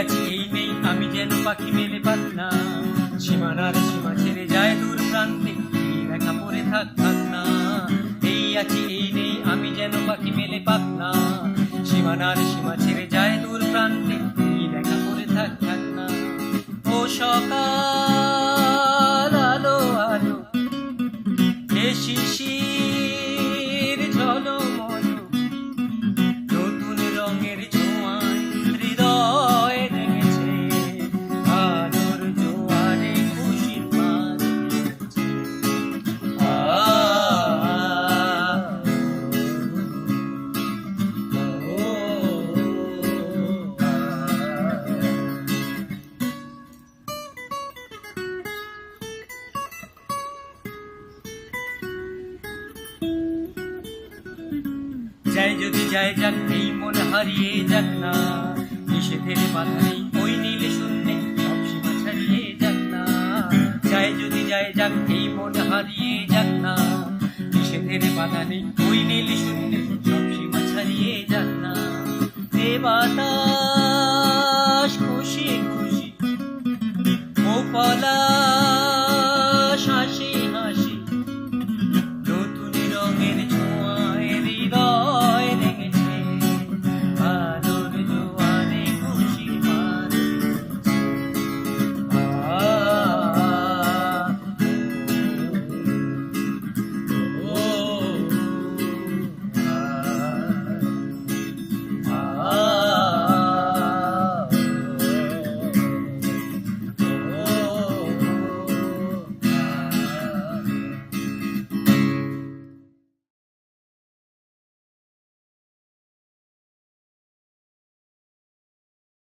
আছি এই নেই আমি যেন পাখি মেলে পাখনা, সীমানার সীমা ছেড়ে যায় দূর প্রান্তে, এই দেখা পড়ে থাক থাক না। এই আছি এই নেই আমি যেন পাখি মেলে পাখনা, সীমানার সীমা ছেড়ে যায় দূর প্রান্তে, এই দেখা পড়ে থাক থাক না। ও সকাল আলো আলো এ শিশির ঝলমল, নতুন রঙের ছোঁয়ায় হৃদয় লেগেছে, আলোর জোয়ারে খুশির মাছ নেমেছে। আ ও যাই যদি যায় যাক এই মন হারিয়ে যাক না, নিষেধের বাধা নেই ওই নীল শূন্যে, সব সীমা ছাড়িয়ে যাক না। যাই যদি যায় যাক এই মন হারিয়ে যাক না, নিষেধের বাধা নেই ওই নীল শূন্যে, সব সীমা ছাড়িয়ে যাক না। এ বাতাস খুশি খুশি ও পলা